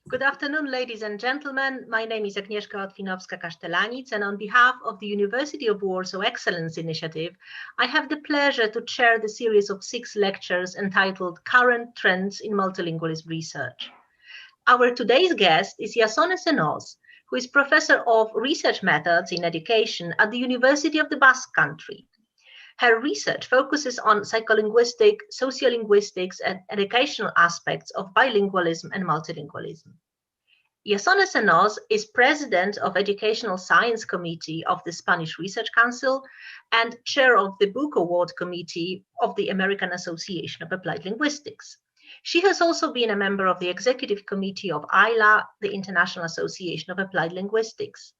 Good afternoon, ladies and gentlemen. My name is Agnieszka Otwinowska-Kasztelanic, and on behalf of the University of Warsaw Excellence Initiative, I have the pleasure to chair the series of 6 lectures entitled Current Trends in Multilingualism Research. Our today's guest is Jasone Cenoz, who is Professor of Research Methods in Education at the University of the Basque Country. Her research focuses on psycholinguistic, sociolinguistics, and educational aspects of bilingualism and multilingualism. Jasone Cenoz is President of Educational Science Committee of the Spanish Research Council and Chair of the Book Award Committee of the American Association of Applied Linguistics. She has also been a member of the Executive Committee of ILA, the International Association of Applied Linguistics.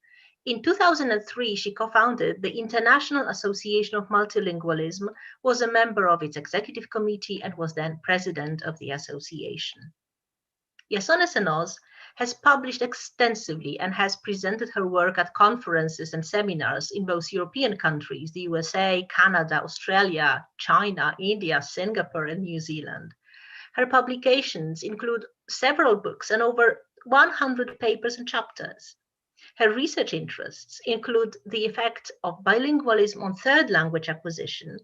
In 2003, she co-founded the International Association of Multilingualism, was a member of its executive committee, and was then president of the association. Jasone Cenoz has published extensively and has presented her work at conferences and seminars in both European countries, the USA, Canada, Australia, China, India, Singapore, and New Zealand. Her publications include several books and over 100 papers and chapters. Her research interests include the effect of bilingualism on third language acquisition,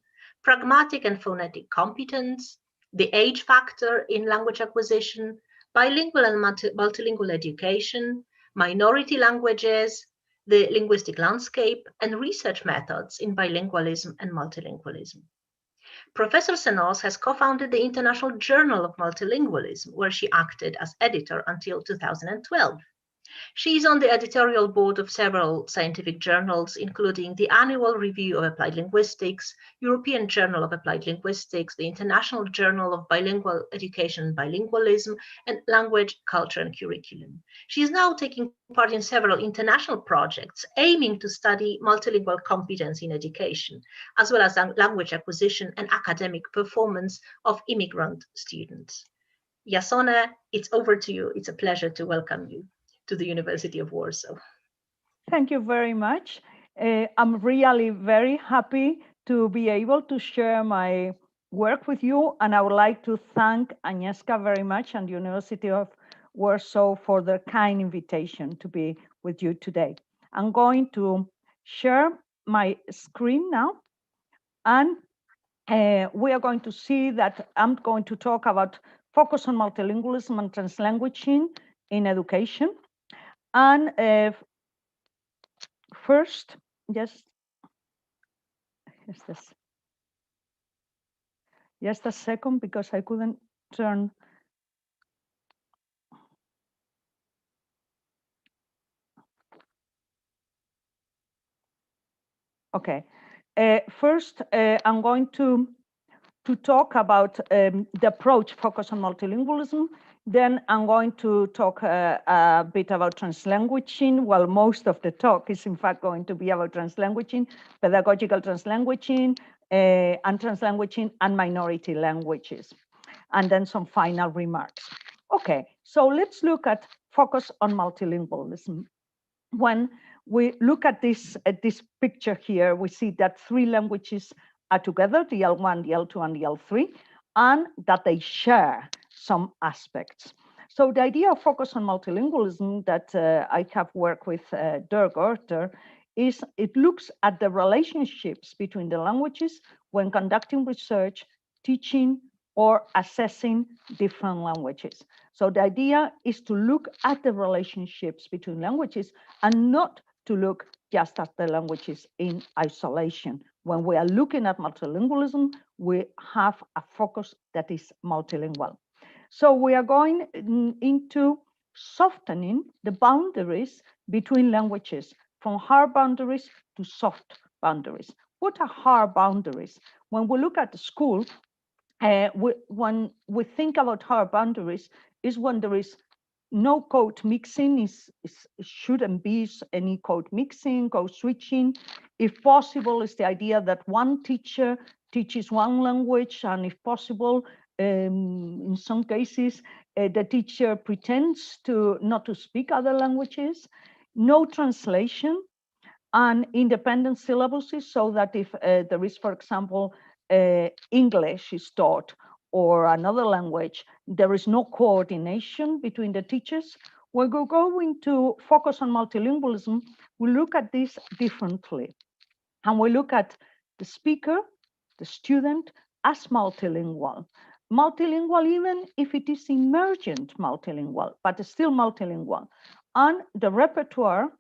pragmatic and phonetic competence, the age factor in language acquisition, bilingual and multilingual education, minority languages, the linguistic landscape, and research methods in bilingualism and multilingualism. Professor Cenoz has co-founded the International Journal of Multilingualism, where she acted as editor until 2012. She is on the editorial board of several scientific journals, including the Annual Review of Applied Linguistics, European Journal of Applied Linguistics, the International Journal of Bilingual Education and Bilingualism, and Language, Culture, and Curriculum. She is now taking part in several international projects aiming to study multilingual competence in education, as well as language acquisition and academic performance of immigrant students. Jasone, it's over to you. It's a pleasure to welcome you to the University of Warsaw. Thank you very much. I'm really very happy to be able to share my work with you, and I would like to thank Agnieszka very much and the University of Warsaw for the kind invitation to be with you today. I'm going to share my screen now, and we are going to see that I'm going to talk about focus on multilingualism and translanguaging in education. And first, just a second, because I couldn't turn. Okay. First, I'm going to talk about the approach focus on multilingualism. Then I'm going to talk a bit about translanguaging. Well, most of the talk is in fact going to be about translanguaging, pedagogical translanguaging, and translanguaging and minority languages. And then some final remarks. Okay, so let's look at focus on multilingualism. When we look at this picture here, we see that 3 languages are together, the L1, the L2, and the L3, and that they share some aspects. So the idea of focus on multilingualism that I have worked with Dirk Orter is it looks at the relationships between the languages when conducting research, teaching, or assessing different languages. So the idea is to look at the relationships between languages and not to look just at the languages in isolation. When we are looking at multilingualism, we have a focus that is multilingual. So we are going into softening the boundaries between languages, from hard boundaries to soft boundaries. What are hard boundaries? When we look at the school, when we think about hard boundaries, is when there is no code mixing, shouldn't be any code mixing, code switching. If possible, it's the idea that one teacher teaches one language, and if possible, in some cases, the teacher pretends to not to speak other languages. No translation, and independent syllabuses, so that if there is, for example, English is taught or another language, there is no coordination between the teachers. When we go into focus on multilingualism, we look at this differently. And we look at the speaker, the student, as multilingual. Multilingual, even if it is emergent multilingual, but still multilingual. And the repertoire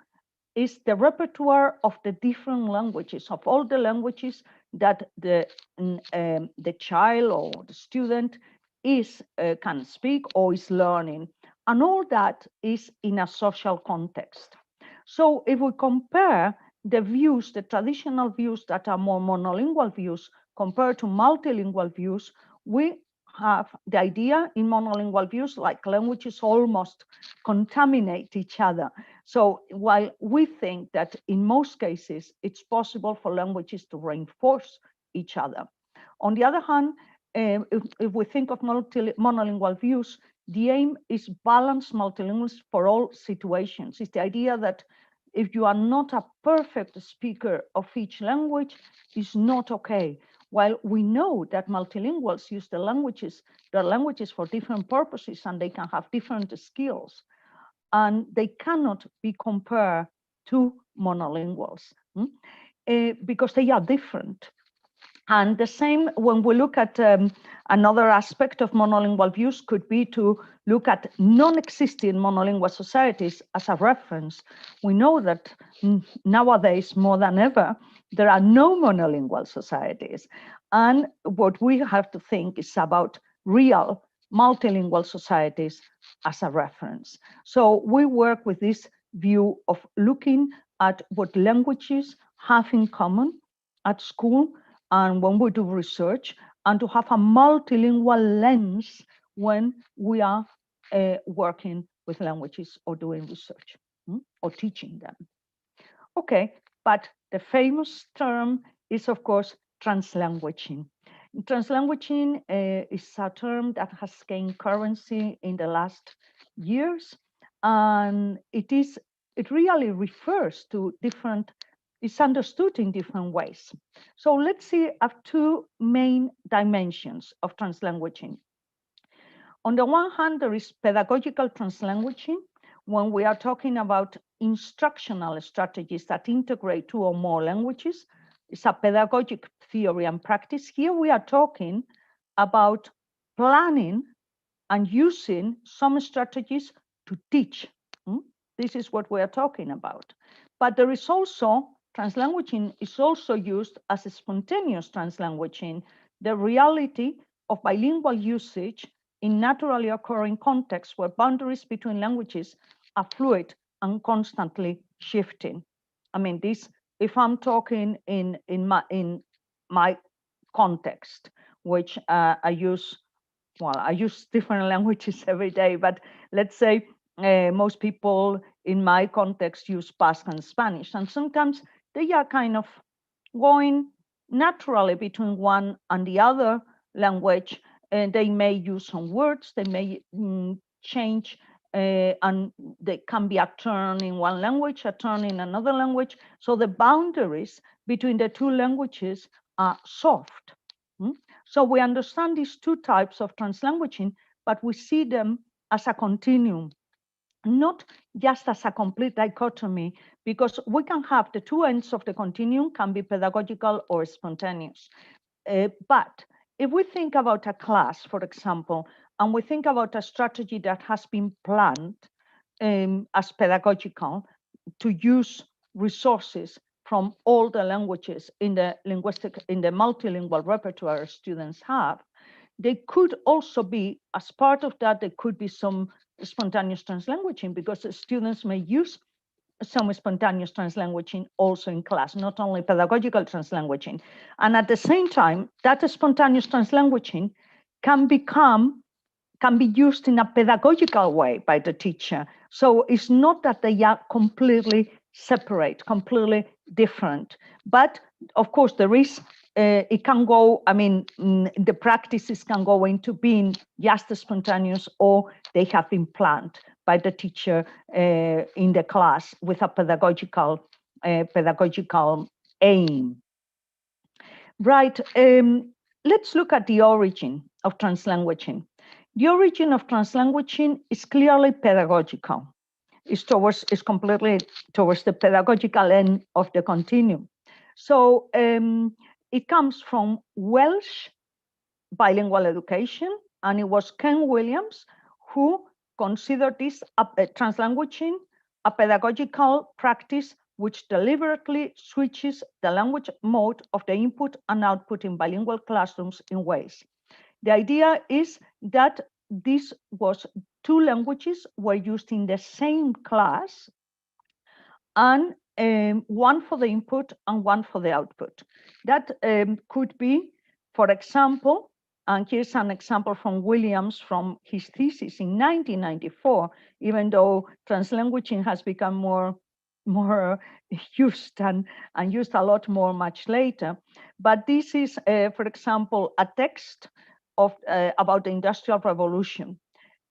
is the repertoire of the different languages, of all the languages that the child or the student can speak or is learning. And all that is in a social context. So if we compare the views, the traditional views that are more monolingual views compared to multilingual views, we have the idea in monolingual views like languages almost contaminate each other. So while we think that in most cases it's possible for languages to reinforce each other, on the other hand, if we think of monolingual views, the aim is balanced multilingualism for all situations. It's the idea that if you are not a perfect speaker of each language, it's not okay. While we know that multilinguals use their languages for different purposes and they can have different skills, and they cannot be compared to monolinguals because they are different. And the same when we look at another aspect of monolingual views could be to look at non-existing monolingual societies as a reference. We know that nowadays, more than ever, there are no monolingual societies. And what we have to think is about real multilingual societies as a reference. So we work with this view of looking at what languages have in common at school and when we do research, and to have a multilingual lens when we are working with languages or doing research or teaching them. Okay, but the famous term is, of course, translanguaging. Translanguaging is a term that has gained currency in the last years, and it really refers to different. It's understood in different ways. So let's see two main dimensions of translanguaging. On the one hand, there is pedagogical translanguaging, when we are talking about instructional strategies that integrate two or more languages. It's a pedagogic theory and practice. Here we are talking about planning and using some strategies to teach. This is what we are talking about. But there is also translanguaging is also used as a spontaneous translanguaging, the reality of bilingual usage in naturally occurring contexts where boundaries between languages are fluid and constantly shifting. I mean, this, if I'm talking in my context, which I use different languages every day, but let's say most people in my context use Basque and Spanish, and sometimes they are kind of going naturally between one and the other language, and they may use some words, they may change, and there can be a turn in one language, a turn in another language. So the boundaries between the two languages are soft. So we understand these two types of translanguaging, but we see them as a continuum, not just as a complete dichotomy, because we can have the two ends of the continuum can be pedagogical or spontaneous. But if we think about a class, for example, and we think about a strategy that has been planned as pedagogical to use resources from all the languages in the multilingual repertoire students have, they could also be, as part of that, there could be some spontaneous translanguaging, because the students may use some spontaneous translanguaging also in class, not only pedagogical translanguaging. And at the same time, that spontaneous translanguaging can be used in a pedagogical way by the teacher. So it's not that they are completely separate, completely different. But of course, there is, it can go, I mean, the practices can go into being just spontaneous, or they have been planned by the teacher in the class with a pedagogical aim. Right, let's look at the origin of translanguaging. The origin of translanguaging is clearly pedagogical. is completely towards the pedagogical end of the continuum. So it comes from Welsh bilingual education, and it was Ken Williams who considered this translanguaging a pedagogical practice which deliberately switches the language mode of the input and output in bilingual classrooms in Wales. The idea is that this was two languages were used in the same class, and one for the input and one for the output. That could be, for example, and here's an example from Williams from his thesis in 1994, even though translanguaging has become more used and used a lot more much later. But this is, for example, a text of about the Industrial Revolution.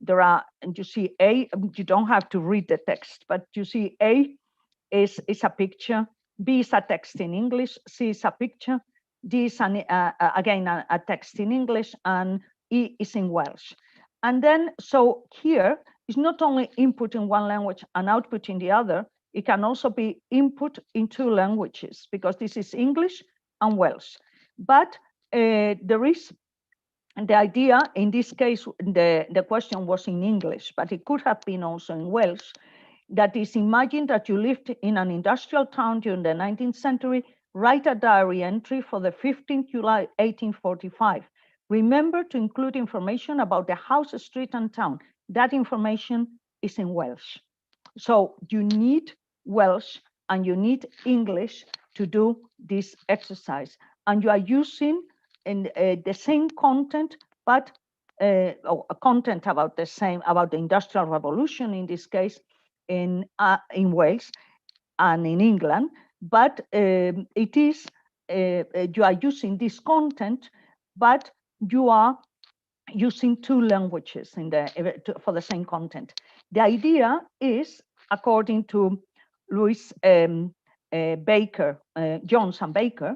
There are, and you see A, you don't have to read the text, but you see A is a picture, B is a text in English, C is a picture, D is again a text in English, and E is in Welsh. And then, so here is not only input in one language and output in the other, it can also be input in two languages, because this is English and Welsh. But there is the idea, in this case, the question was in English, but it could have been also in Welsh. That is, imagine that you lived in an industrial town during the 19th century, write a diary entry for the 15th July 1845. Remember to include information about the house, street, and town. That information is in Welsh. So you need Welsh and you need English to do this exercise. And you are using the same content, but content about the Industrial Revolution in this case, in Wales and in England, but it is you are using this content, but you are using two languages for the same content. The idea is, according to Louis Baker, Jones and Baker,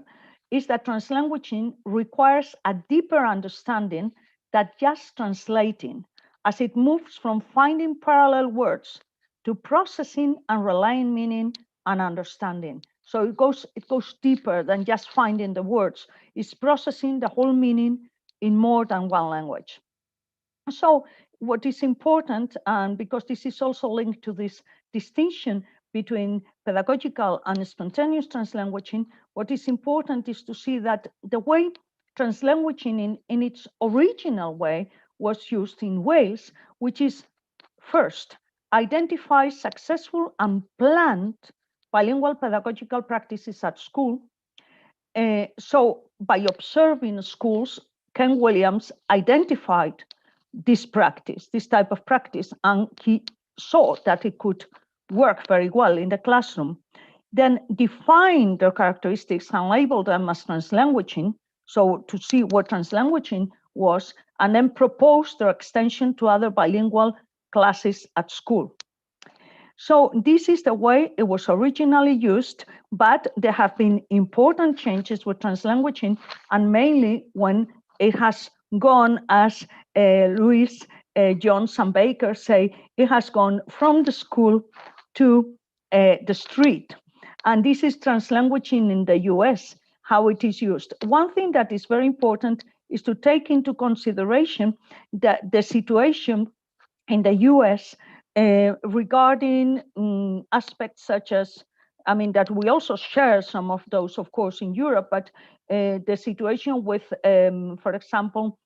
is that translanguaging requires a deeper understanding than just translating, as it moves from finding parallel words to processing and relying meaning and understanding. So it goes deeper than just finding the words. It's processing the whole meaning in more than one language. So what is important, and because this is also linked to this distinction between pedagogical and spontaneous translanguaging, what is important is to see that the way translanguaging in its original way was used in Wales, which is first, identify successful and planned bilingual pedagogical practices at school. So by observing schools, Ken Williams identified this type of practice, and he saw that it could work very well in the classroom. Then define their characteristics and label them as translanguaging, so to see what translanguaging was, and then propose their extension to other bilingual classes at school. So this is the way it was originally used, but there have been important changes with translanguaging, and mainly when it has gone, as Louis Jones and Baker say, it has gone from the school to the street. And this is translanguaging in the US, how it is used. One thing that is very important is to take into consideration that the situation in the US regarding aspects such as, I mean, that we also share some of those, of course, in Europe, but the situation with, for example,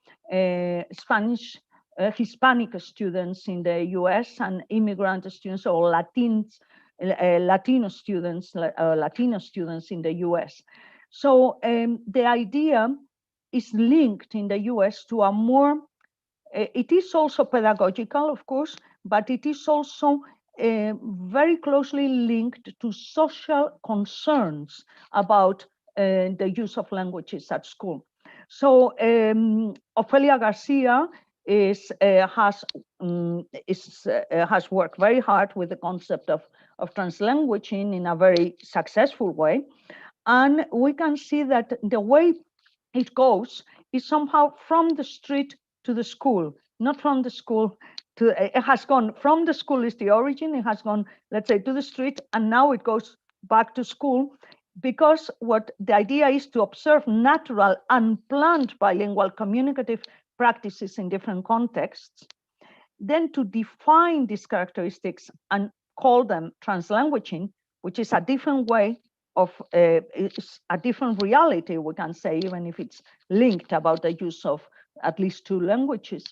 Hispanic students in the US and immigrant students or Latino students in the US. So the idea is linked in the US to a more, it is also pedagogical, of course, but it is also very closely linked to social concerns about the use of languages at school. So Ofelia Garcia has worked very hard with the concept of translanguaging in a very successful way. And we can see that the way it goes is somehow from the street to the school, not from the school it has gone from the school is the origin, it has gone, let's say, to the street, and now it goes back to school, because what the idea is to observe natural and planned bilingual communicative practices in different contexts, then to define these characteristics and call them translanguaging, which is a different way of, it's a different reality, we can say, even if it's linked about the use of at least two languages.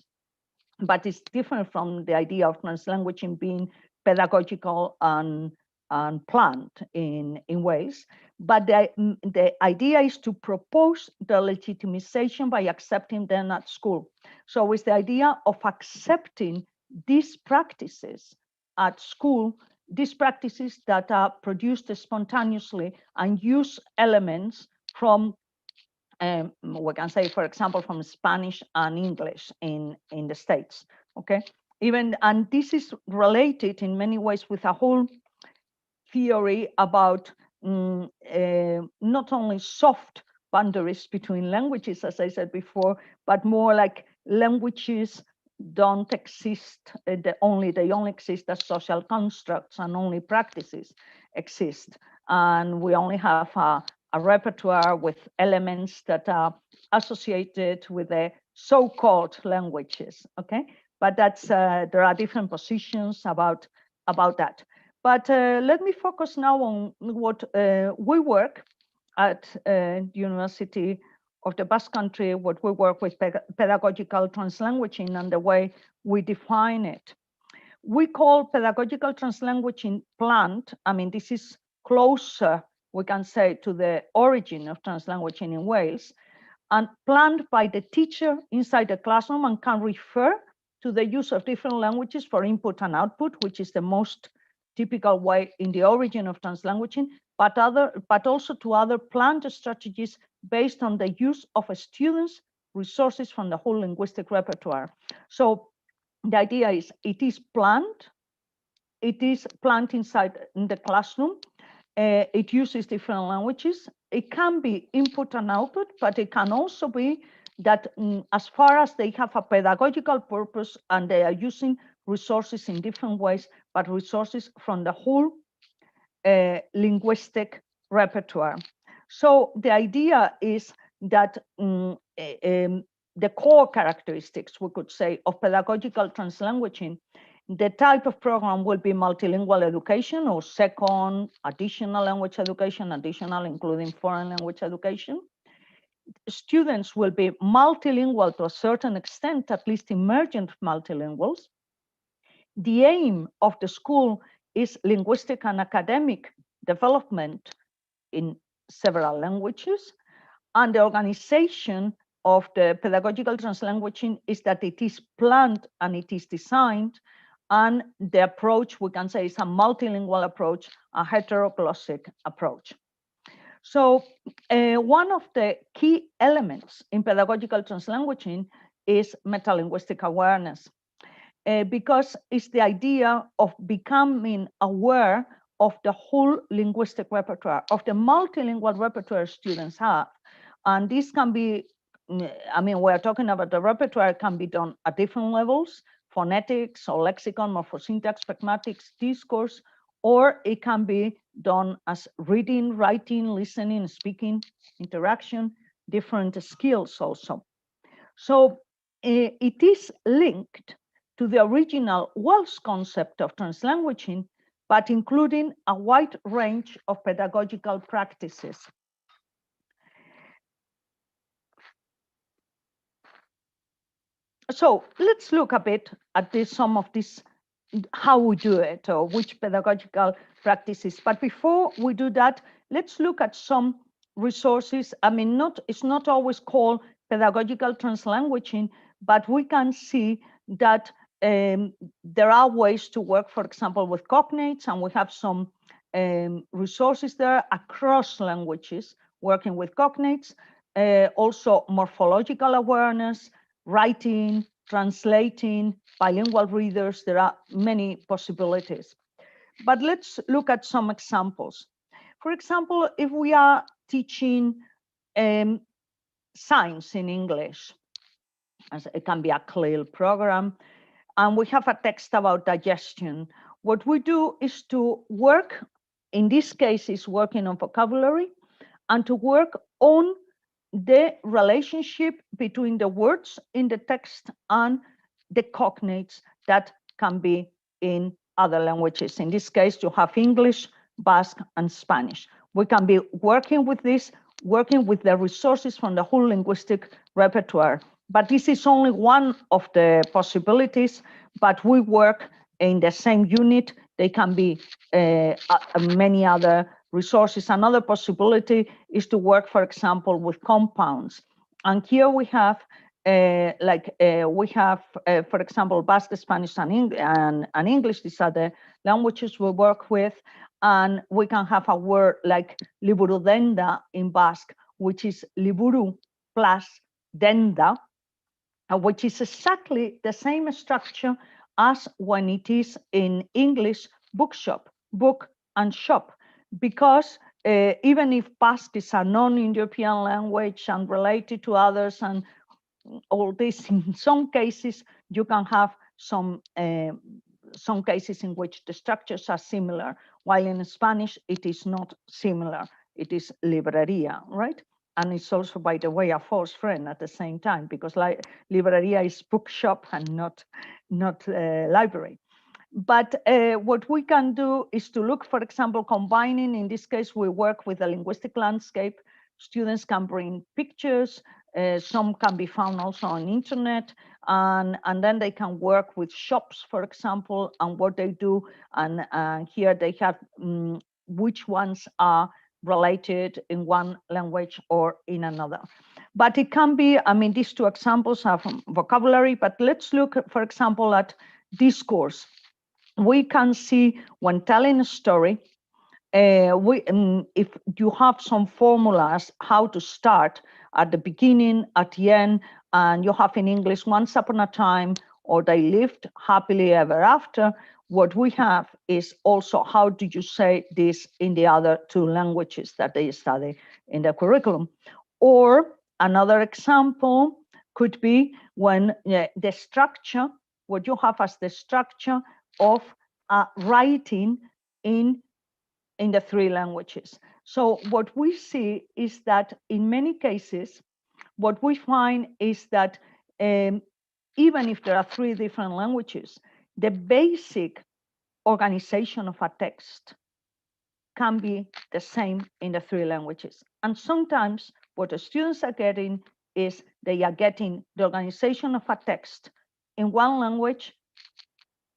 But it's different from the idea of translanguaging being pedagogical and planned in Wales. But the idea is to propose the legitimization by accepting them at school. So it's the idea of accepting these practices at school, these practices that are produced spontaneously and use elements from we can say, for example, from Spanish and English in the States, okay? And this is related in many ways with a whole theory about not only soft boundaries between languages, as I said before, but more like languages don't exist, they only exist as social constructs, and only practices exist. And we only have a repertoire with elements that are associated with the so-called languages, okay? But that's there are different positions about that. But let me focus now on what we work at the University of the Basque Country, what we work with pedagogical translanguaging and the way we define it. We call pedagogical translanguaging planned. I mean, this is closer, we can say, to the origin of translanguaging in Wales, and planned by the teacher inside the classroom, and can refer to the use of different languages for input and output, which is the most typical way in the origin of translanguaging, but also to other planned strategies based on the use of a student's resources from the whole linguistic repertoire. So the idea is it is planned inside in the classroom. It uses different languages. It can be input and output, but it can also be that as far as they have a pedagogical purpose and they are using resources in different ways, but resources from the whole linguistic repertoire. So the idea is that the core characteristics, we could say, of pedagogical translanguaging, the type of program will be multilingual education, or second additional language education, additional including foreign language education. Students will be multilingual to a certain extent, at least emergent multilinguals. The aim of the school is linguistic and academic development in several languages. And the organization of the pedagogical translanguaging is that it is planned and it is designed. And the approach, we can say, is a multilingual approach, a heteroglossic approach. So one of the key elements in pedagogical translanguaging is metalinguistic awareness, because it's the idea of becoming aware of the whole linguistic repertoire, of the multilingual repertoire students have. And this can be, I mean, we're talking about the repertoire can be done at different levels: phonetics or lexicon, morphosyntax, pragmatics, discourse, or it can be done as reading, writing, listening, speaking, interaction, different skills also. So it is linked to the original Welsh concept of translanguaging, but including a wide range of pedagogical practices. So let's look a bit at some of this, how we do it, or which pedagogical practices. But before we do that, let's look at some resources. I mean, it's not always called pedagogical translanguaging, but we can see that there are ways to work, for example, with cognates, and we have some resources there across languages working with cognates, also morphological awareness, writing, translating, bilingual readers. There are many possibilities. But let's look at some examples. For example, if we are teaching science in English, as it can be a CLIL program, and we have a text about digestion. What we do is to work, in this case, is working on vocabulary, and to work on the relationship between the words in the text and the cognates that can be in other languages. In this case, you have English, Basque, and Spanish. We can be working with this, working with the resources from the whole linguistic repertoire. But this is only one of the possibilities, but we work in the same unit. They can be many other resources. Another possibility is to work, for example, with compounds. And here we have, for example, Basque, Spanish, and English. These are the languages we work with. And we can have a word like liburu denda in Basque, which is liburu plus denda, which is exactly the same structure as when it is in English bookshop, book and shop, because even if Basque is a non-European language and related to others and all this, in some cases you can have some cases in which the structures are similar, while in Spanish it is not similar. It is librería, right? And it's also, by the way, a false friend at the same time, because librería is bookshop and not library. But what we can do is to look, for example, combining, in this case, we work with a linguistic landscape. Students can bring pictures, some can be found also on internet, and then they can work with shops, for example, and what they do. And here they have which ones are related in one language or in another. But it can be, I mean, these two examples are from vocabulary, but let's look, for example, at discourse. We can see when telling a story, if you have some formulas how to start at the beginning, at the end, and you have in English once upon a time, or they lived happily ever after, what we have is also how do you say this in the other two languages that they study in the curriculum. Or another example could be when the structure, what you have as the structure of writing in the three languages. So what we see is that in many cases, what we find is that even if there are three different languages, the basic organization of a text can be the same in the three languages. And sometimes what the students are getting is they are getting the organization of a text in one language,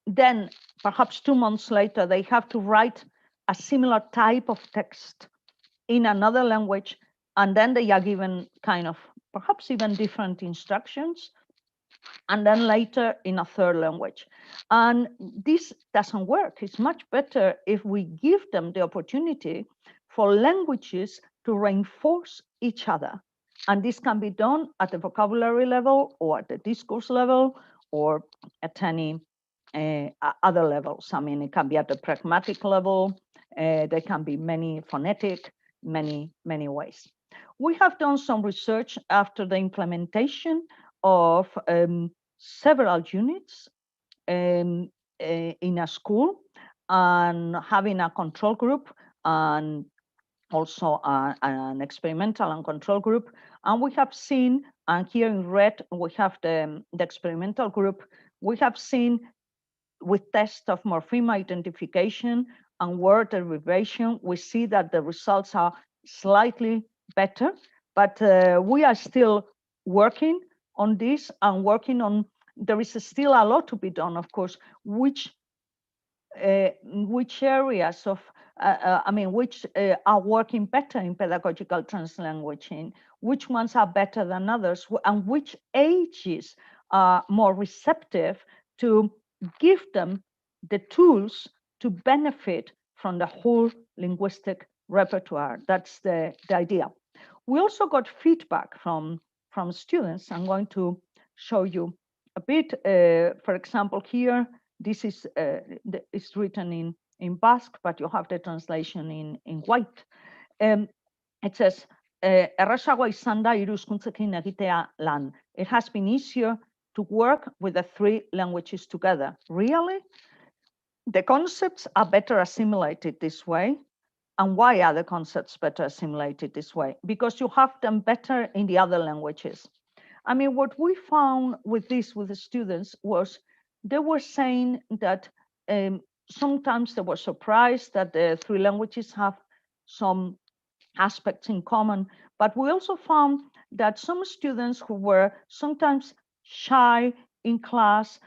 then perhaps 2 months later, they have to write a similar type of text in another language, and then they are given kind of perhaps even different instructions, and then later in a third language. And this doesn't work. It's much better if we give them the opportunity for languages to reinforce each other. And this can be done at the vocabulary level or at the discourse level or at any other levels. I mean, it can be at the pragmatic level. There can be many phonetic, many ways. We have done some research after the implementation of several units in a school and having a control group and also an experimental and control group. And we have seen, and here in red, we have the experimental group, we have seen with tests of morpheme identification and word derivation, we see that the results are slightly better, but we are still working on this and working on, there is still a lot to be done, of course, which areas of, which are working better in pedagogical translanguaging, which ones are better than others, and which ages are more receptive to give them the tools to benefit from the whole linguistic repertoire. That's the idea. We also got feedback from students. I'm going to show you a bit. For example, here, this is it's written in Basque, but you have the translation in white. It says, errazagoa izan da hiru hizkuntzekin egitea lan. It has been easier to work with the three languages together. Really? The concepts are better assimilated this way. And why are the concepts better assimilated this way? Because you have them better in the other languages. I mean, what we found with this, with the students, was they were saying that sometimes they were surprised that the three languages have some aspects in common, but we also found that some students who were sometimes shy in class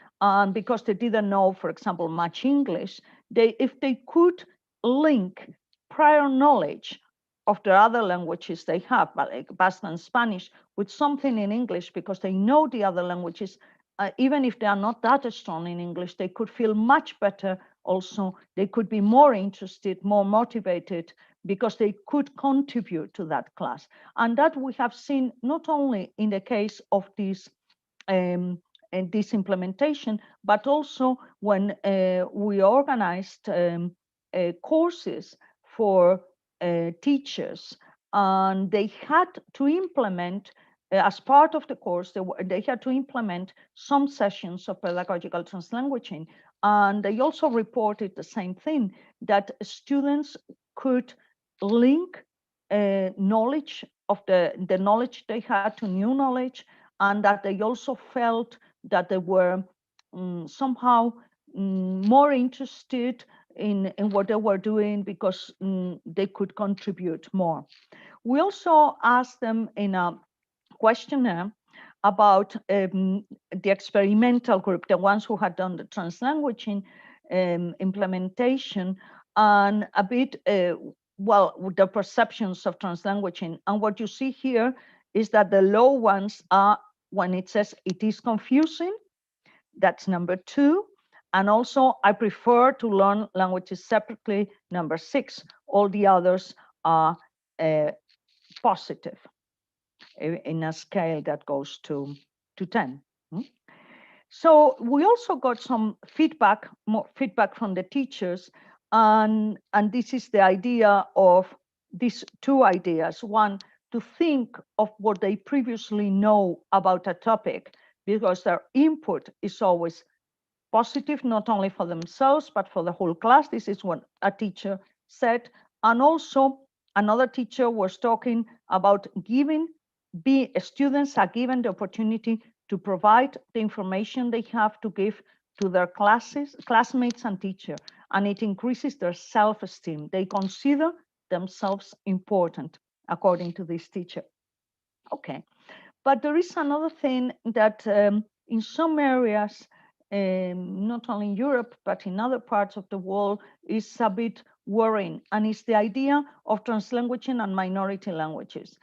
because they didn't know, for example, much English, if they could link prior knowledge of the other languages they have, like Basque and Spanish, with something in English, because they know the other languages, even if they are not that strong in English, they could feel much better also. They could be more interested, more motivated, because they could contribute to that class. And that we have seen not only in the case of this implementation, but also when we organized courses for teachers, and they had to implement, as part of the course, they had to implement some sessions of pedagogical translanguaging. And they also reported the same thing, that students could link knowledge of the knowledge they had to new knowledge, and that they also felt that they were somehow more interested in what they were doing, because they could contribute more. We also asked them in a questionnaire about the experimental group, the ones who had done the translanguaging implementation, and a bit, with the perceptions of translanguaging. And what you see here is that the low ones are when it says it is confusing, that's number 2. And also, I prefer to learn languages separately, number 6. All the others are positive in a scale that goes to 10. So we also got some feedback, more feedback from the teachers, and this is the idea of these 2 ideas. One, to think of what they previously know about a topic, because their input is always positive, not only for themselves, but for the whole class. This is what a teacher said. And also another teacher was talking about students are given the opportunity to provide the information they have to give to their classmates and teacher, and it increases their self-esteem. They consider themselves important, according to this teacher. Okay, but there is another thing that in some areas, not only in Europe, but in other parts of the world, is a bit worrying, and it's the idea of translanguaging and minority languages.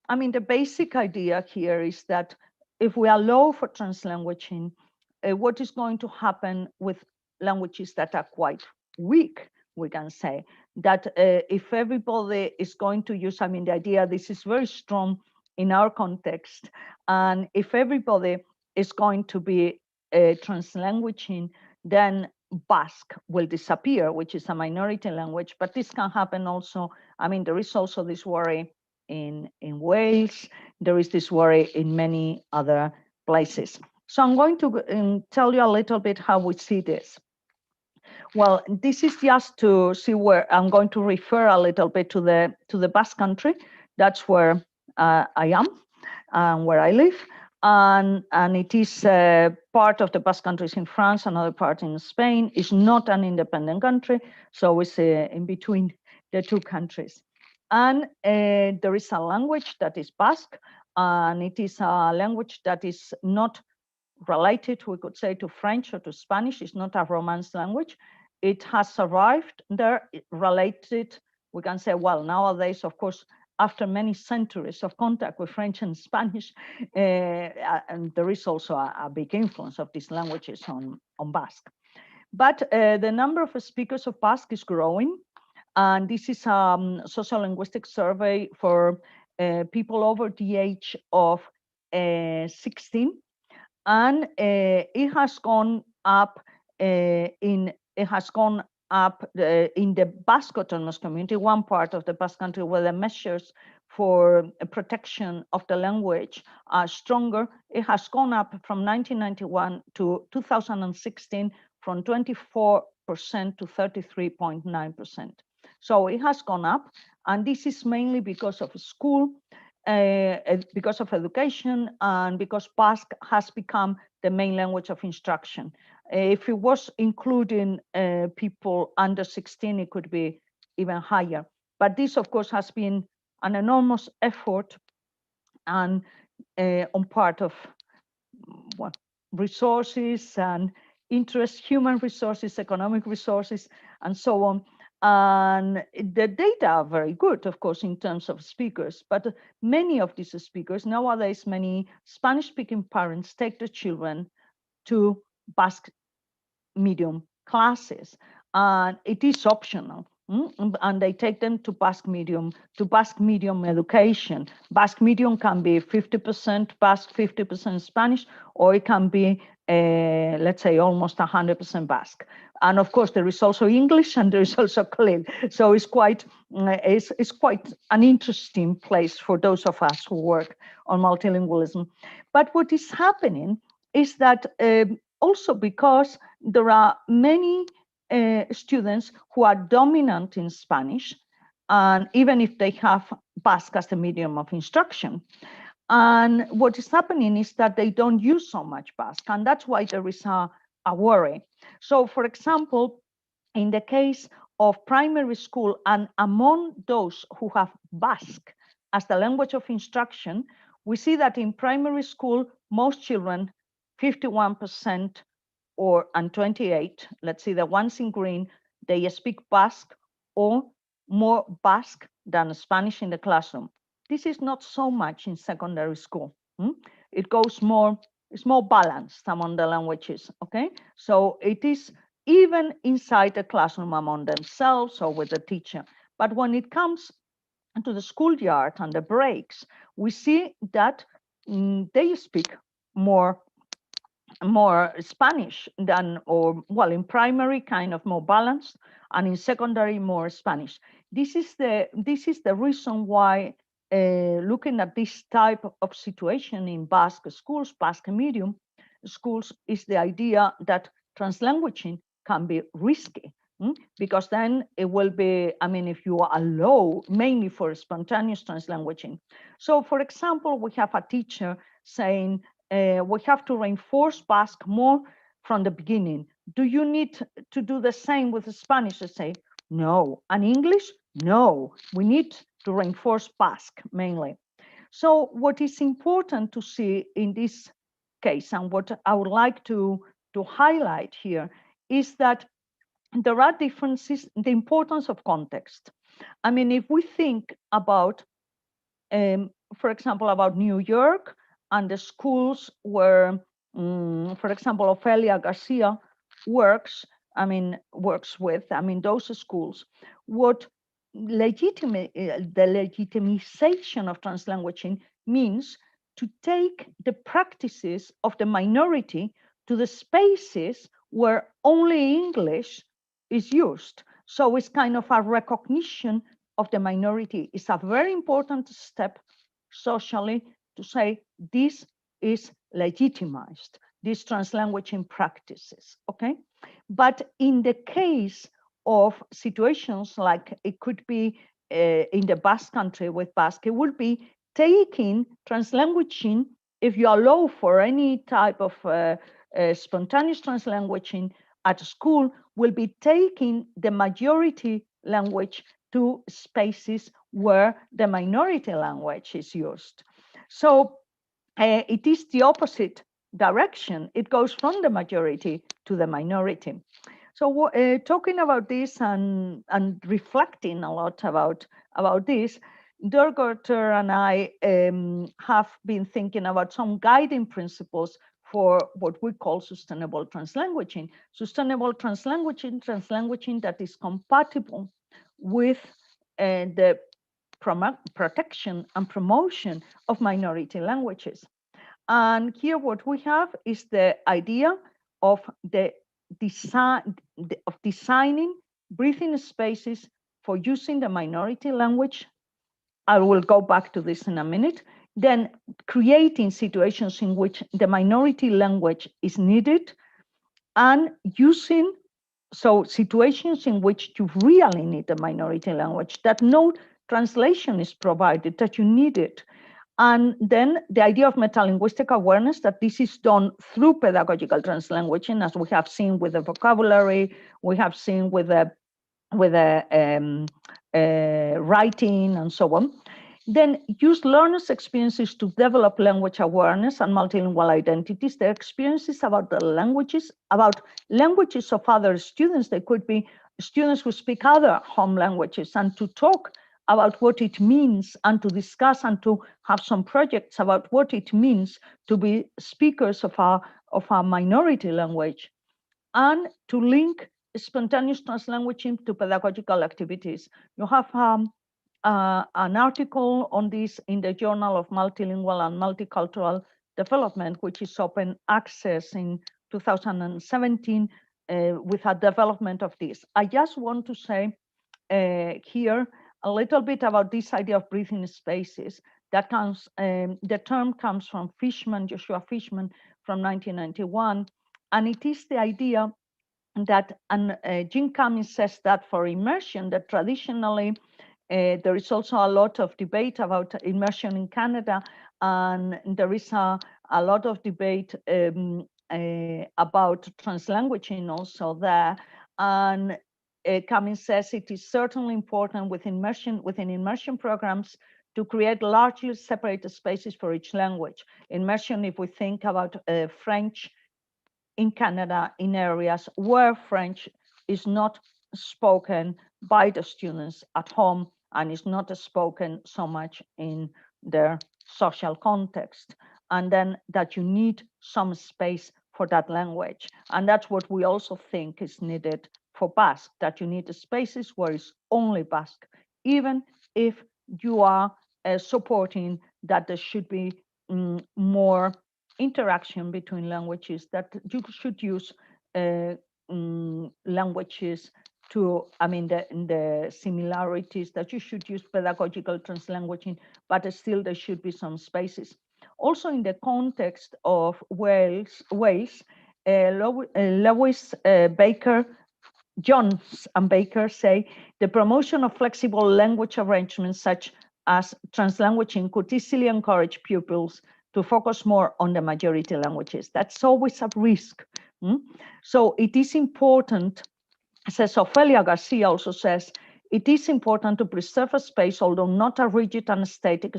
I mean, the basic idea here is that if we allow for translanguaging, what is going to happen with languages that are quite weak, we can say, that if everybody is going to use, I mean, the idea, this is very strong in our context, and if everybody is going to be translanguaging, then Basque will disappear, which is a minority language. But this can happen also. I mean, there is also this worry in Wales. There is this worry in many other places. So I'm going to tell you a little bit how we see this. Well, this is just to see where I'm going to refer a little bit to the Basque Country. That's where I am and where I live. And it is part of the Basque countries in France, another part in Spain. It's not an independent country, so it's in between the 2 countries. And there is a language that is Basque, and it is a language that is not related, we could say, to French or to Spanish. It's not a Romance language. It has arrived there, related, we can say, well, nowadays, of course, after many centuries of contact with French and Spanish, and there is also a big influence of these languages on Basque. But the number of speakers of Basque is growing. And this is a sociolinguistic survey for people over the age of 16. And it has gone up in the Basque autonomous community, one part of the Basque country where the measures for protection of the language are stronger. It has gone up from 1991 to 2016 from 24% to 33.9%. So it has gone up, and this is mainly because of school, because of education, and because Basque has become the main language of instruction. If it was including people under 16, it could be even higher. But this, of course, has been an enormous effort and on part of resources and interest, human resources, economic resources, and so on. And the data are very good, of course, in terms of speakers, but many of these speakers nowadays, many Spanish-speaking parents take their children to Basque medium classes, and it is optional. And they take them to Basque medium education. Basque medium can be 50% Basque, 50% Spanish, or it can be, let's say, almost 100% Basque. And of course, there is also English and there is also CLIL. So it's quite an interesting place for those of us who work on multilingualism. But what is happening is that also because there are many students who are dominant in Spanish, and even if they have Basque as the medium of instruction. And what is happening is that they don't use so much Basque, and that's why there is a worry. So, for example, in the case of primary school, and among those who have Basque as the language of instruction, we see that in primary school, most children, 51%, and 28, let's see, the ones in green, they speak Basque or more Basque than Spanish in the classroom. This is not so much in secondary school. It goes more, it's more balanced among the languages, okay? So it is even inside the classroom among themselves or with the teacher. But when it comes to the schoolyard and the breaks, we see that they speak more Spanish than, or well, in primary kind of more balanced, and in secondary more Spanish. This is the reason why looking at this type of situation in Basque schools, Basque medium schools, is the idea that translanguaging can be risky. Because then it will be, I mean, if you allow mainly for spontaneous translanguaging. So for example, we have a teacher saying, we have to reinforce Basque more from the beginning. Do you need to do the same with the Spanish? I say, no. And English? No. We need to reinforce Basque mainly. So what is important to see in this case, and what I would like to highlight here, is that there are differences, the importance of context. I mean, if we think about, for example, about New York, and the schools where, for example, Ofelia Garcia works with, those schools, what the legitimization of translanguaging means to take the practices of the minority to the spaces where only English is used. So it's kind of a recognition of the minority. It's a very important step socially to say this is legitimized, these translanguaging practices, okay? But in the case of situations like it could be in the Basque Country with Basque, it would be taking translanguaging, if you allow for any type of spontaneous translanguaging at school, will be taking the majority language to spaces where the minority language is used. So it is the opposite direction. It goes from the majority to the minority. So talking about this and reflecting a lot about this, Durgotter and I have been thinking about some guiding principles for what we call sustainable translanguaging. Sustainable translanguaging that is compatible with the protection and promotion of minority languages. And here what we have is the idea of the designing breathing spaces for using the minority language I will go back to this in a minute. Then creating situations in which the minority language is needed, and using situations in which you really need a minority language, that no translation is provided, that you need it. And then the idea of metalinguistic awareness, that this is done through pedagogical translanguaging, as we have seen with the vocabulary, we have seen with the writing and so on. Then use learners' experiences to develop language awareness and multilingual identities. Their experiences about the languages, about languages of other students. They could be students who speak other home languages, and to talk about what it means, and to discuss and to have some projects about what it means to be speakers of a minority language, and to link spontaneous translanguaging to pedagogical activities. You have an article on this in the Journal of Multilingual and Multicultural Development, which is open access in 2017 with a development of this. I just want to say here a little bit about this idea of breathing spaces. That comes, the term comes from Fishman, Joshua Fishman, from 1991, and it is the idea that, and Jim Cummins says that for immersion, that traditionally there is also a lot of debate about immersion in Canada, and there is a lot of debate about translanguaging also there. And Cummins says it is certainly important within immersion programs to create largely separated spaces for each language. Immersion, if we think about French in Canada, in areas where French is not spoken by the students at home and is not spoken so much in their social context, and then that you need some space for that language. And that's what we also think is needed for Basque, that you need spaces where it's only Basque, even if you are supporting that there should be more interaction between languages, that you should use languages to, I mean, the similarities, that you should use pedagogical translanguaging, but still there should be some spaces. Also in the context of Wales, Lewis, Baker, Jones and Baker say the promotion of flexible language arrangements such as translanguaging could easily encourage pupils to focus more on the majority languages. That's always a risk. So it is important, says Ofelia Garcia also says, it is important to preserve a space, although not a rigid and static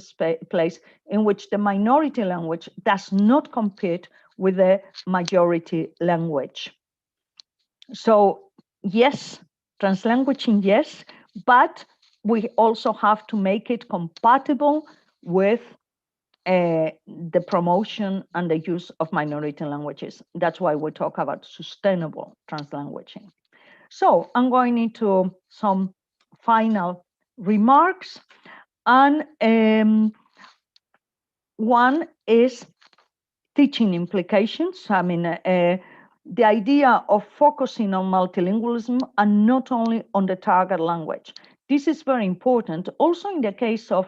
place, in which the minority language does not compete with the majority language. So yes, translanguaging, yes, but we also have to make it compatible with the promotion and the use of minority languages. That's why we talk about sustainable translanguaging. So I'm going into some final remarks, and one is teaching implications. I mean, the idea of focusing on multilingualism and not only on the target language. This is very important. Also in the case of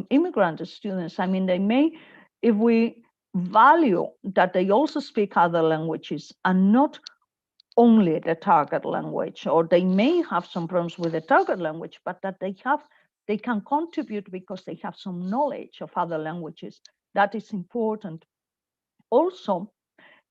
immigrant students, I mean, they may, if we value that they also speak other languages and not only the target language, or they may have some problems with the target language, but that they can contribute because they have some knowledge of other languages. That is important. Also,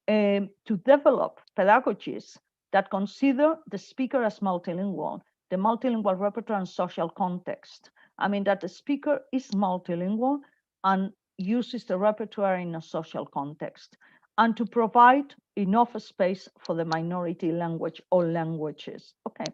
to develop pedagogies that consider the speaker as multilingual, the multilingual repertoire and social context. I mean, that the speaker is multilingual and uses the repertoire in a social context, and to provide enough space for the minority language or languages. Okay.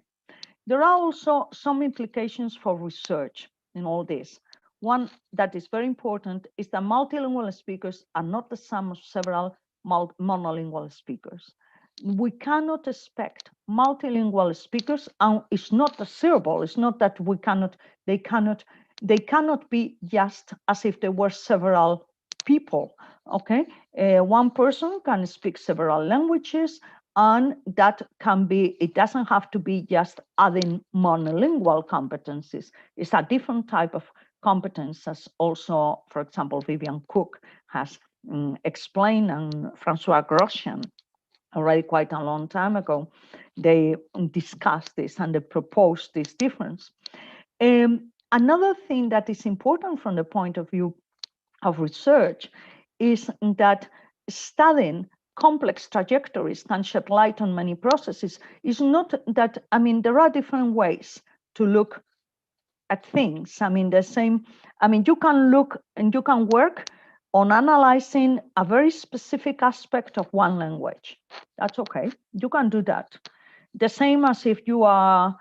There are also some implications for research in all this. One that is very important is that multilingual speakers are not the sum of several monolingual speakers. We cannot expect multilingual speakers, and it's not desirable. It's not that we cannot, they cannot be just as if there were several people, okay? One person can speak several languages, and that can be, it doesn't have to be just adding monolingual competencies. It's a different type of competence, as also, for example, Vivian Cook has explained, and Francois Grosjean already quite a long time ago, they discussed this and they proposed this difference. Another thing that is important from the point of view of research is that studying complex trajectories can shed light on many processes. Is not that, I mean, there are different ways to look at things. I mean, you can look and you can work on analyzing a very specific aspect of one language. That's okay, you can do that. The same as if you are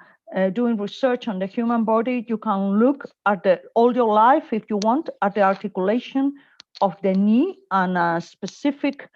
doing research on the human body, you can look at all your life, if you want, at the articulation of the knee and a specific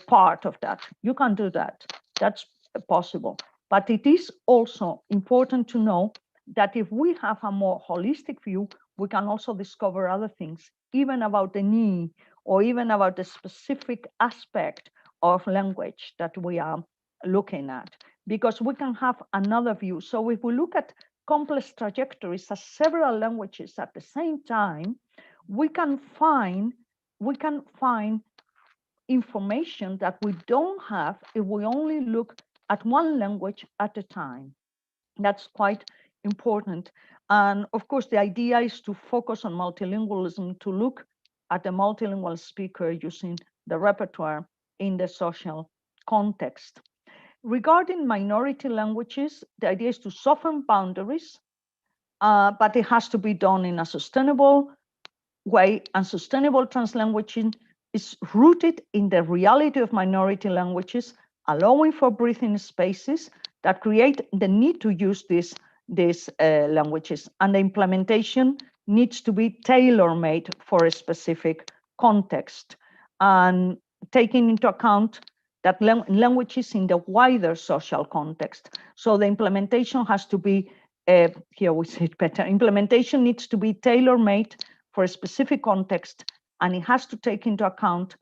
part of that. You can do that, that's possible. But it is also important to know that if we have a more holistic view, we can also discover other things, even about the knee, or even about the specific aspect of language that we are looking at, because we can have another view. So if we look at complex trajectories as several languages at the same time, we can find information that we don't have if we only look at one language at a time. That's quite important. And of course, the idea is to focus on multilingualism, to look at the multilingual speaker using the repertoire in the social context. Regarding minority languages, the idea is to soften boundaries, but it has to be done in a sustainable way, and sustainable translanguaging is rooted in the reality of minority languages, allowing for breathing spaces that create the need to use these languages, and the implementation needs to be tailor-made for a specific context, and taking into account that languages in the wider social context. So the implementation has to be, here we see it better, implementation needs to be tailor-made for a specific context, and it has to take into account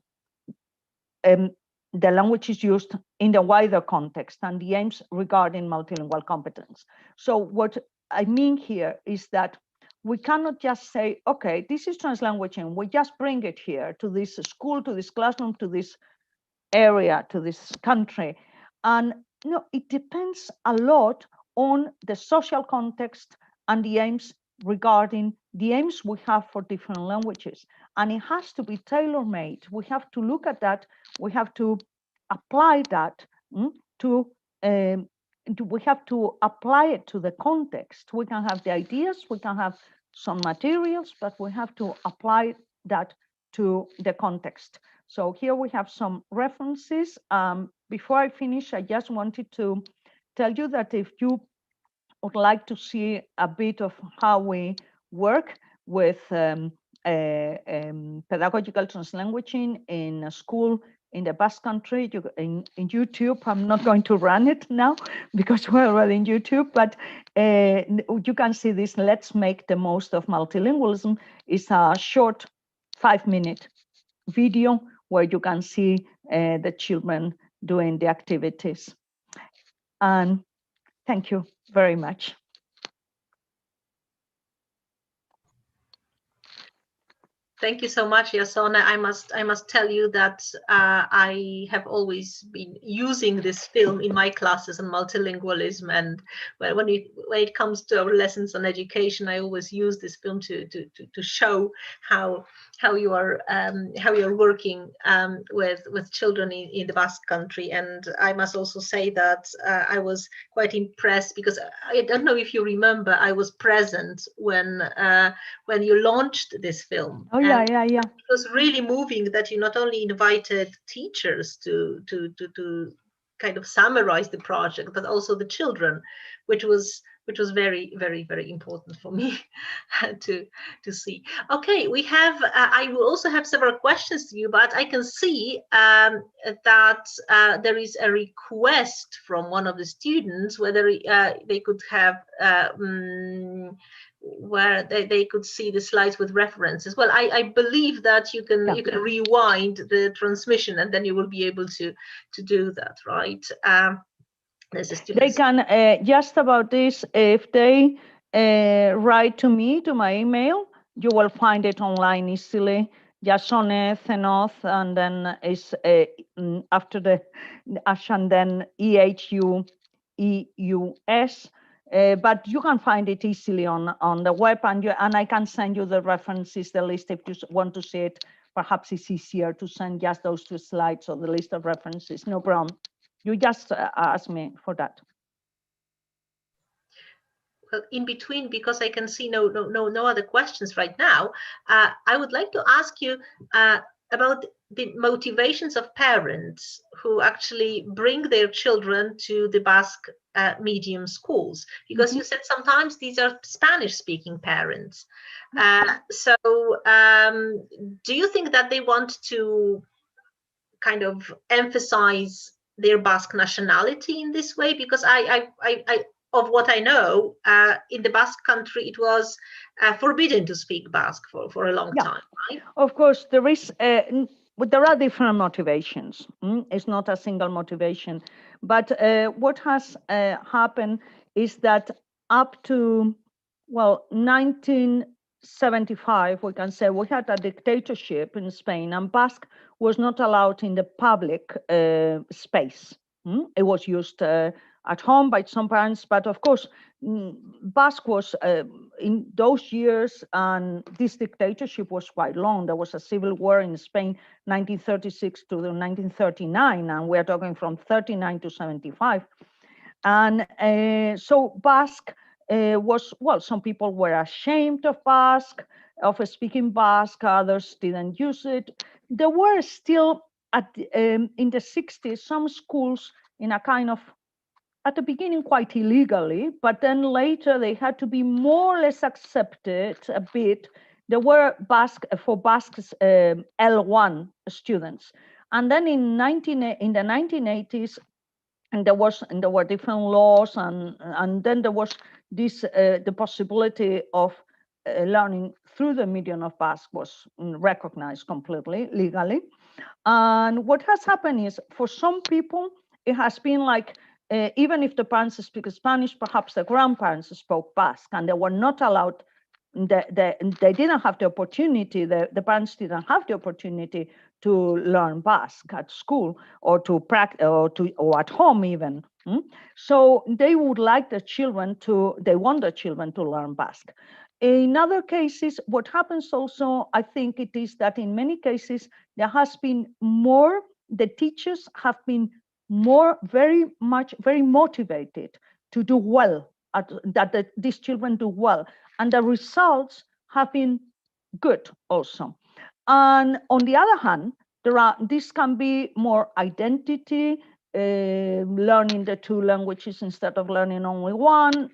the languages used in the wider context and the aims regarding multilingual competence. So what I mean here is that we cannot just say, okay, this is translanguaging, we just bring it here to this school, to this classroom, to this area, to this country. And no, it depends a lot on the social context and the aims regarding the aims we have for different languages. And it has to be tailor-made. We have to look at that. We have to apply that we have to apply it to the context. We can have the ideas, we can have some materials, but we have to apply that to the context. So here we have some references. Before I finish, I just wanted to tell you that if you would like to see a bit of how we work with pedagogical translanguaging in a school in the Basque Country, in YouTube. I'm not going to run it now because we're already in YouTube, but you can see this Let's Make the Most of Multilingualism. It's a short 5-minute video where you can see the children doing the activities. And thank you very much. Thank you so much, Jasone. I must tell you that I have always been using this film in my classes on multilingualism, and when it comes to our lessons on education, I always use this film to show how you are working with children in the Basque Country. And I must also say that I was quite impressed, because I don't know if you remember, I was present when you launched this film. Oh yeah, yeah. It was really moving that you not only invited teachers to kind of summarize the project, but also the children, which was very, very, very important for me to see. Okay, we have. I will also have several questions to you, but I can see that there is a request from one of the students whether they could have. Where they could see the slides with references. Well, I believe that you can rewind the transmission, and then you will be able to do that, right? They can just about this, if they write to me, to my email, You will find it online easily. Jasone Cenoz, and then is after the and then EHU, EUS. But you can find it easily on the web, and I can send you the references, the list, if you want to see it. Perhaps it's easier to send just those 2 slides or the list of references. No problem. You just ask me for that. Well, in between, because I can see no other questions right now, I would like to ask you about the motivations of parents who actually bring their children to the Basque medium schools, because you said sometimes these are Spanish-speaking parents. So do you think that they want to kind of emphasize their Basque nationality in this way? Because I of what I know, in the Basque country, it was forbidden to speak Basque for a long time, right? Of course, there are different motivations. It's not a single motivation. But what has happened is that up to, 1975, we can say we had a dictatorship in Spain, and Basque was not allowed in the public space. It was used at home by some parents, but of course, Basque was in those years, and this dictatorship was quite long. There was a civil war in Spain, 1936 to 1939, and we're talking from 39 to 75. And so Basque was, some people were ashamed of Basque, of speaking Basque, others didn't use it. There were still, in the 60s, some schools in a kind of, at the beginning quite illegally, but then later they had to be more or less accepted a bit. There were Basque L1 students. And then in the 1980s, and there were different laws, and then there was this the possibility of learning through the medium of Basque was recognized completely legally. And what has happened is, for some people, it has been like, even if the parents speak Spanish, perhaps the grandparents spoke Basque, and they were not allowed. They didn't have the opportunity. The parents didn't have the opportunity to learn Basque at school or to practice or at home even. So they would like the children to. They want the children to learn Basque. In other cases, what happens also, I think it is that in many cases there has been more. The teachers have been very motivated to do well, these children do well, and the results have been good also. And on the other hand, this can be more identity, learning the 2 languages instead of learning only one,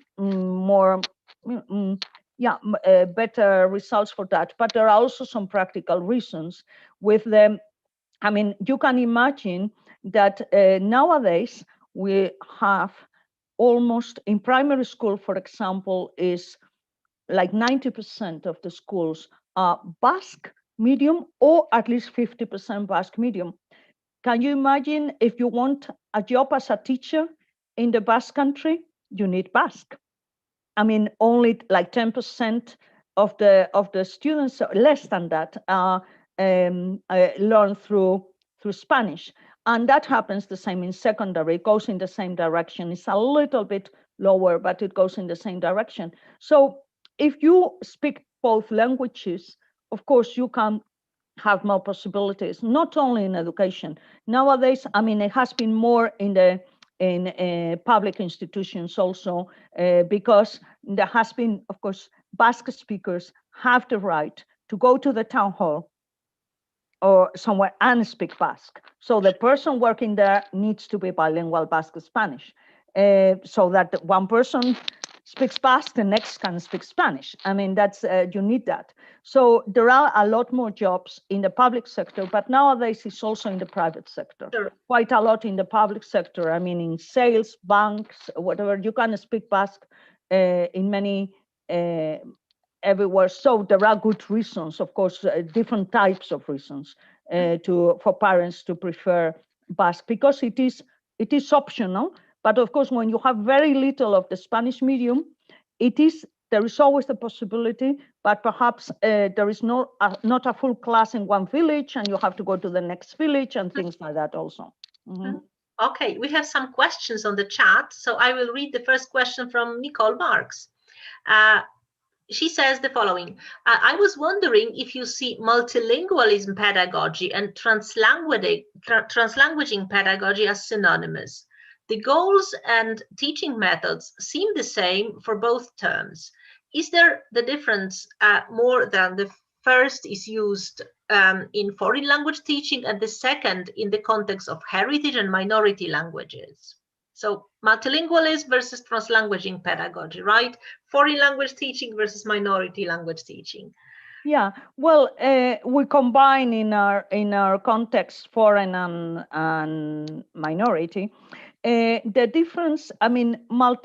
better results for that. But there are also some practical reasons with them. I mean, you can imagine that nowadays we have almost, in primary school, for example, is like 90% of the schools are Basque medium, or at least 50% Basque medium. Can you imagine, if you want a job as a teacher in the Basque country, you need Basque? I mean, only like 10% of the students, less than that, learn through Spanish. And that happens the same in secondary. It goes in the same direction. It's a little bit lower, but it goes in the same direction. So if you speak both languages, of course, you can have more possibilities, not only in education. Nowadays, I mean, it has been more in public institutions also, because there has been, of course, Basque speakers have the right to go to the town hall or somewhere and speak Basque. So the person working there needs to be bilingual Basque-Spanish, so that one person speaks Basque, the next can speak Spanish. I mean, that's you need that. So there are a lot more jobs in the public sector, but nowadays it's also in the private sector. Sure. Quite a lot in the public sector. I mean, in sales, banks, whatever, you can speak Basque in many everywhere. So there are good reasons, of course, different types of reasons for parents to prefer Basque, because it is optional. But of course, when you have very little of the Spanish medium, it is there is always the possibility, but perhaps there is not a full class in one village, and you have to go to the next village and things like that also. Okay, we have some questions on the chat, so I will read the first question from Nicole Marks. She says the following: I was wondering if you see multilingualism pedagogy and translanguaging pedagogy as synonymous. The goals and teaching methods seem the same for both terms. Is there the difference more than the first is used in foreign language teaching and the second in the context of heritage and minority languages? So multilingualism versus translanguaging pedagogy, right? Foreign language teaching versus minority language teaching. Yeah, well, we combine in our context foreign and minority. The difference, I mean, what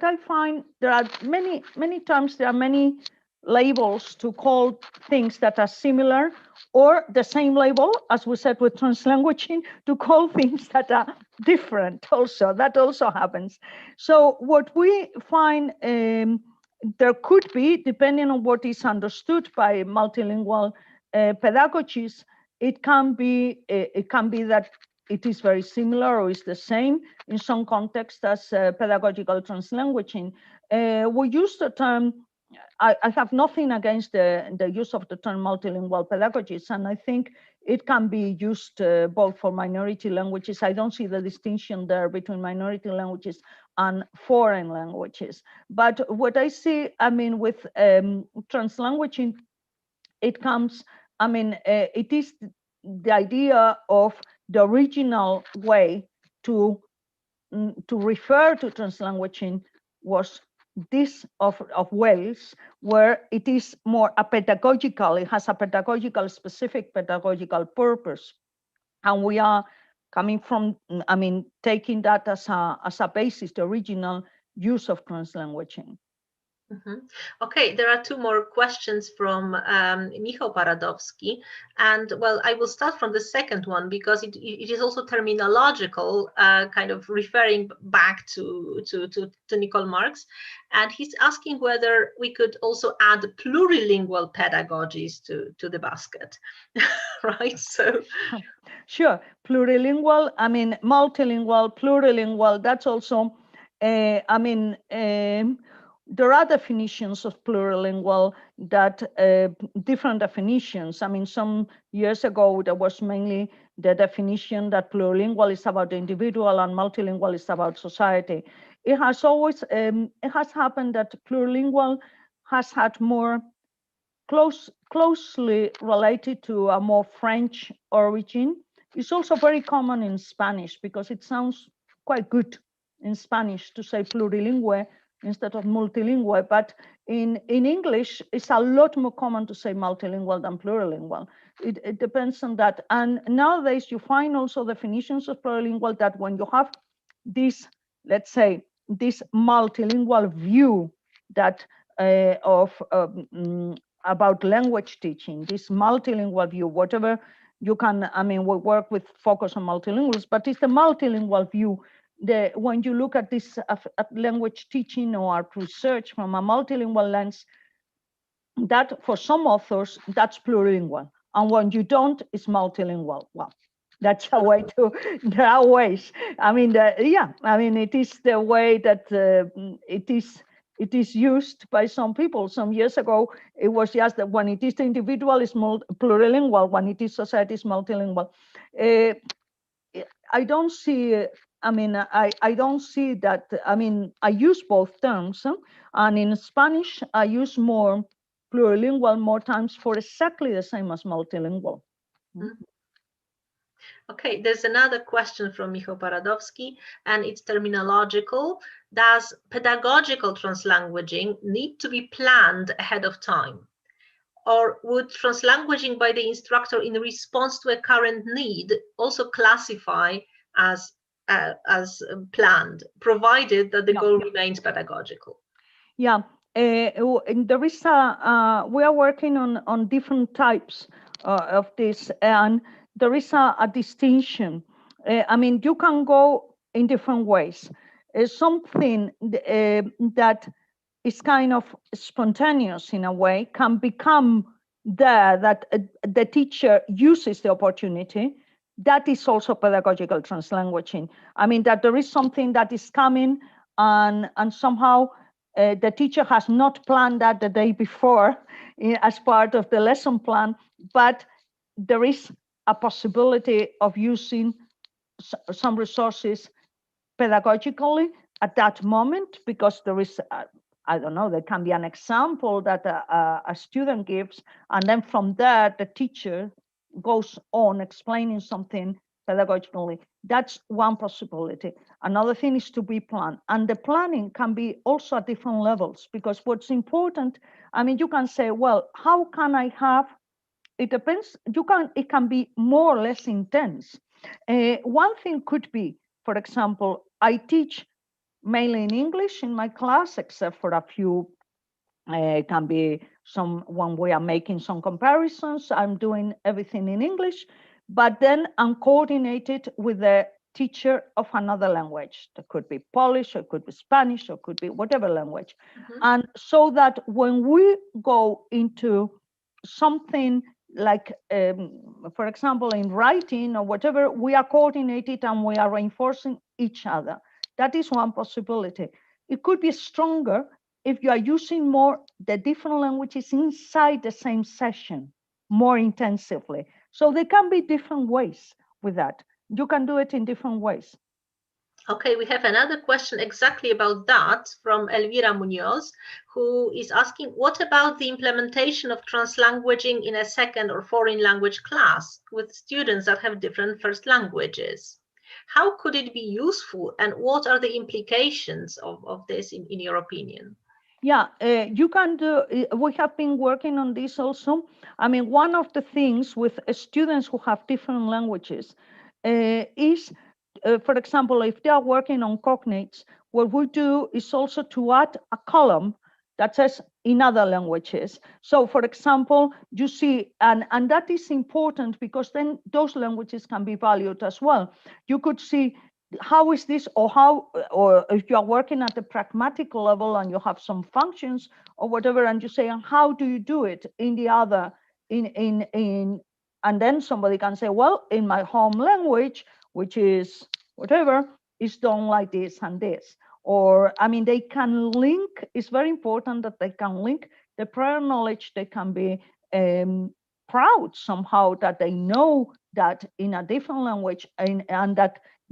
I find, there are many times there are many labels to call things that are similar, or the same label, as we said with translanguaging, to call things that are different also. That also happens. So what we find, there could be, depending on what is understood by multilingual pedagogies, it can be that it is very similar or is the same in some contexts as pedagogical translanguaging. We use the term, I have nothing against the use of the term multilingual pedagogies, and I think it can be used both for minority languages. I don't see the distinction there between minority languages and foreign languages. But what I see, I mean, with translanguaging, it comes, I mean, it is the idea of the original way to refer to translanguaging was this of Wales, where it is more a pedagogical, it has a pedagogical, specific pedagogical purpose. And we are coming from, I mean, taking that as a basis, the original use of translanguaging. Okay, there are two more questions from Michał Paradowski, and well, I will start from the second one because it is also terminological, kind of referring back to Nicole Marks, and he's asking whether we could also add plurilingual pedagogies to the basket, right? So, sure, plurilingual. I mean, multilingual, plurilingual. That's also, I mean. There are definitions of plurilingual that different definitions. I mean, some years ago, there was mainly the definition that plurilingual is about the individual and multilingual is about society. It has always, it has happened that plurilingual has had more closely related to a more French origin. It's also very common in Spanish because it sounds quite good in Spanish to say plurilingue instead of multilingual, but in English, it's a lot more common to say multilingual than plurilingual. It depends on that. And nowadays, you find also definitions of plurilingual that when you have this, let's say, this multilingual view that about language teaching, this multilingual view, whatever you can, I mean, we work with focus on multilinguals, but it's the multilingual view. When you look at this at language teaching or at research from a multilingual lens, that for some authors, that's plurilingual. And when you don't, it's multilingual. Well, that's a way to, there are ways. I mean, yeah, I mean, it is the way that it is used by some people. Some years ago, it was just that when it is the individual, it's plurilingual. When it is society, it's multilingual. I don't see, I mean, I don't see that, I mean, I use both terms, and in Spanish, I use more plurilingual more times for exactly the same as multilingual. Okay, there's another question from Michał Paradowski, and it's terminological. Does pedagogical translanguaging need to be planned ahead of time? Or would translanguaging by the instructor in response to a current need also classify as planned, provided that the goal remains pedagogical? Yeah, there is we are working on different types of this, and there is a distinction. I mean, you can go in different ways. Something that is kind of spontaneous in a way, can become there, that the teacher uses the opportunity, that is also pedagogical translanguaging. I mean, that there is something that is coming and somehow the teacher has not planned that the day before as part of the lesson plan, but there is a possibility of using some resources pedagogically at that moment, because there is, I don't know, there can be an example that a student gives, and then from there, the teacher goes on explaining something pedagogically. That's one possibility. Another thing is to be planned. And the planning can be also at different levels, because what's important, I mean, you can say, well, how can I have, it depends, it can be more or less intense. One thing could be, for example, I teach mainly in English in my class, except for a few, can be some when we are making some comparisons, I'm doing everything in English, but then I'm coordinated with the teacher of another language. That could be Polish, or it could be Spanish, or it could be whatever language. And so that when we go into something like, for example, in writing or whatever, we are coordinated and we are reinforcing each other. That is one possibility. It could be stronger if you are using more the different languages inside the same session more intensively. So there can be different ways with that. You can do it in different ways. Okay, we have another question exactly about that from Elvira Munoz, who is asking, what about the implementation of translanguaging in a second or foreign language class with students that have different first languages? How could it be useful, and what are the implications of this in your opinion? Yeah, you can do, we have been working on this also. I mean, one of the things with students who have different languages is, for example, if they are working on cognates, what we do is also to add a column that says in other languages. So, for example, you see, and that is important because then those languages can be valued as well. You could see, how is this, or how, or if you are working at the pragmatic level and you have some functions or whatever, and you say, and how do you do it in the other, and then somebody can say, well, in my home language, which is whatever, is done like this and this. Or, I mean, they can link, it's very important that they can link the prior knowledge. They can be proud somehow that they know that in a different language, and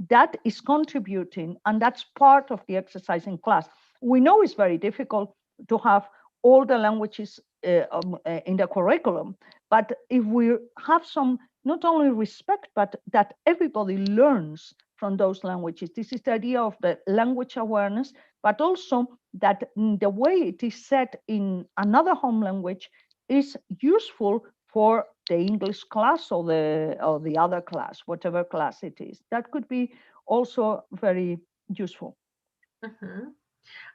that is contributing, and that's part of the exercise in class. We know it's very difficult to have all the languages in the curriculum, but if we have some, not only respect, but that everybody learns from those languages. This is the idea of the language awareness, but also that the way it is said in another home language is useful for the English class or the other class, whatever class it is. That could be also very useful.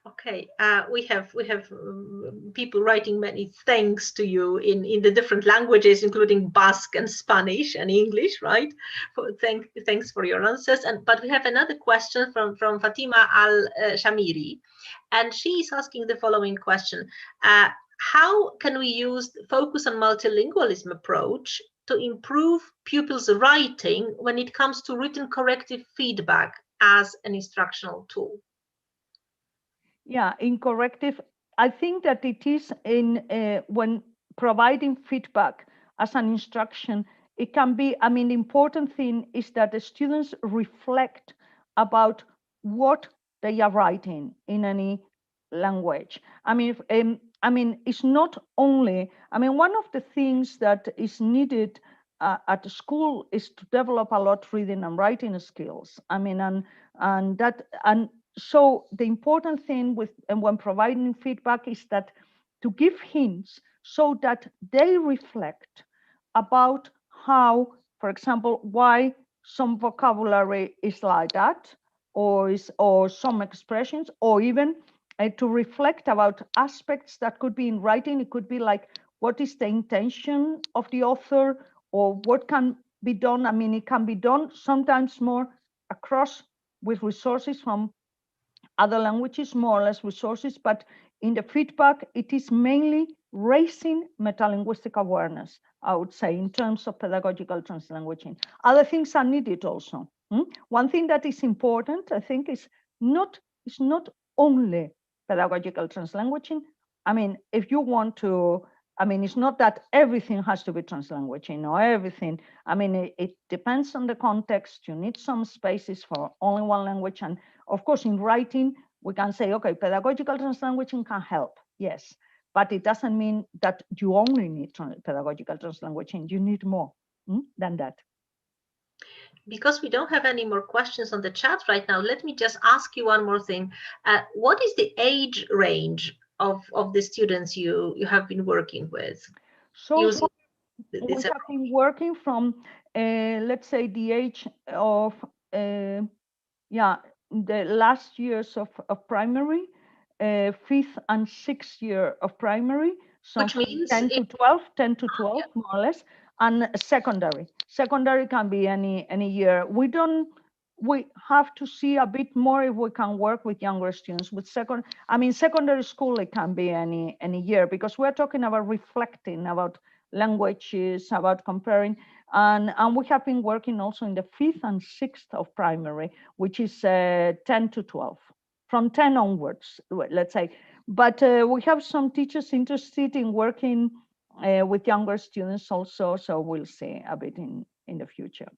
Okay, we have people writing many thanks to you in the different languages, including Basque and Spanish and English, right? Thanks for your answers. But we have another question from Fatima Al Shamiri, and she is asking the following question: how can we use focus on multilingualism approach to improve pupils' writing when it comes to written corrective feedback as an instructional tool? Yeah, in corrective, I think that it is in when providing feedback as an instruction, it can be, I mean, the important thing is that the students reflect about what they are writing in any language. I mean, it's not only, I mean, one of the things that is needed at the school is to develop a lot reading and writing skills. I mean, and so the important thing with, and when providing feedback, is that to give hints so that they reflect about how, for example, why some vocabulary is like that, or some expressions, or even to reflect about aspects that could be in writing. It could be like, what is the intention of the author, or what can be done. I mean, it can be done sometimes more across with resources from other languages, more or less resources, but in the feedback, it is mainly raising metalinguistic awareness, I would say, in terms of pedagogical translanguaging. Other things are needed also. One thing that is important, I think, is not only pedagogical translanguaging. I mean, if you want to, I mean, it's not that everything has to be translanguaging or everything. I mean, it depends on the context. You need some spaces for only one language. And of course, in writing, we can say, okay, pedagogical translanguaging can help, yes. But it doesn't mean that you only need pedagogical translanguaging. You need more than that. Because we don't have any more questions on the chat right now, let me just ask you one more thing. What is the age range of the students you have been working with? So we have been working from, let's say, the age of, the last years of primary, 5th and 6th year of primary. So which means 10 to 12, more or less, and secondary. Secondary can be any year. We have to see a bit more if we can work with younger students. With secondary school, it can be any year, because we're talking about reflecting about languages, about comparing, and we have been working also in the 5th and 6th of primary, which is 10 to 12, from 10 onwards, let's say. But we have some teachers interested in working with younger students also, so we'll see a bit in the future.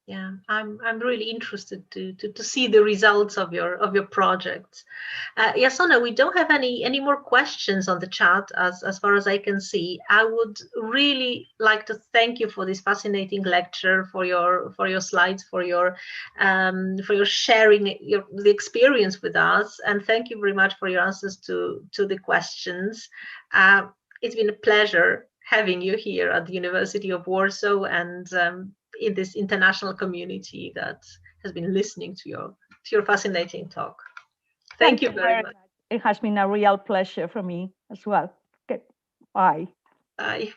Yeah, I'm really interested to see the results of your projects. Jasone, we don't have any more questions on the chat as far as I can see. I would really like to thank you for this fascinating lecture, for your slides, for your sharing the experience with us, and thank you very much for your answers to the questions. It's been a pleasure having you here at the University of Warsaw, and in this international community that has been listening to your fascinating talk. Thank you very much. It has been a real pleasure for me as well. Okay. Bye. Bye.